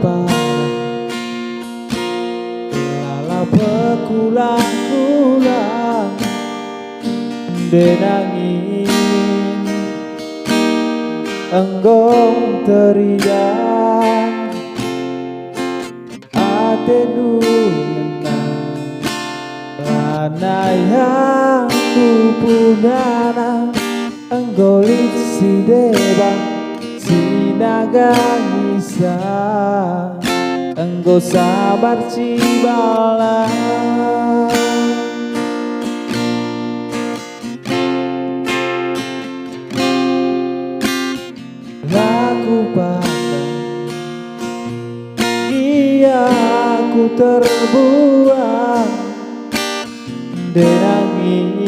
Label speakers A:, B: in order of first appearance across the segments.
A: parang lala pekulang-kulang denangin enggong teriak ate nungenang lana yang kupunana enggolit si debang si naga ngisa enggo sabar cibala laku pandang iya aku terbuang denangin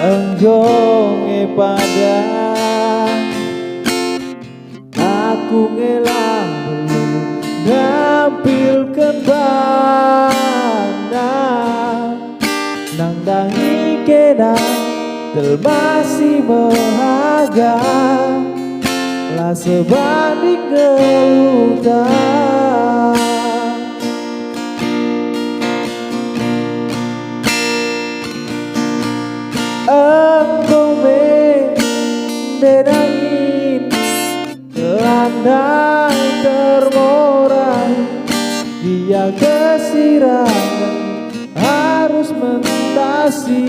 A: enggong padang aku ngelang belum nampilkan bana nang dangi kenang tel masih bahagia lah sebanding gelutan engkau mendenangin landai termorai dia kesirangan harus mentasi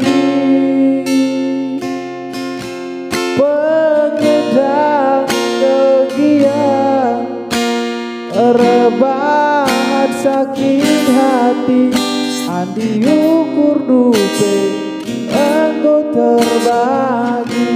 A: pengedang kegiatan rebahan sakit hati andi ukur dupe engkau terbagi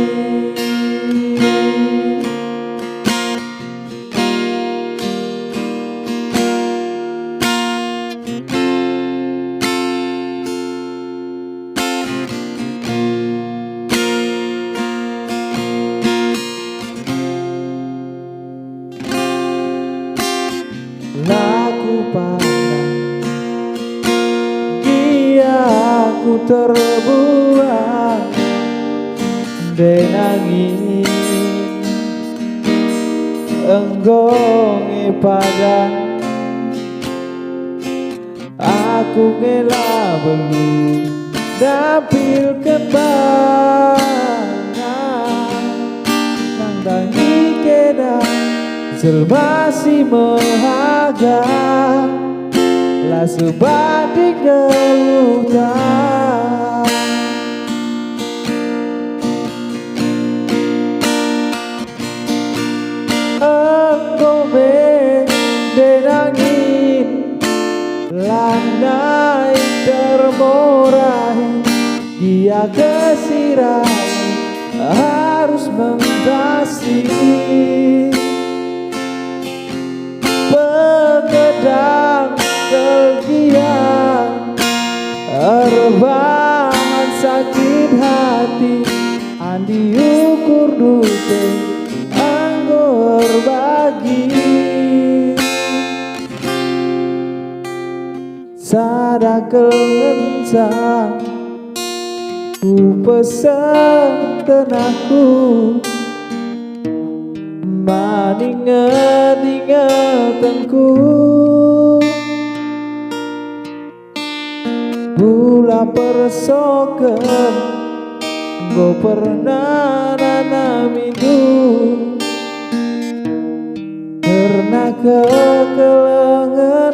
A: laku pandang dia aku terbuang denangin enggong padang aku ngelah belum nampilkan bana nang dangi kedang masih bahagia lah sebanding gelutan engkau mendenangin landai termorai dia kesirahi harus mentasi pengedang kegiatan rebahan sakit hati andi ukur dupe anggo berbagi sadakel ngencang ku pesan tenahku ingatanku Bula persoken go pernah nanamidu karena kekelangan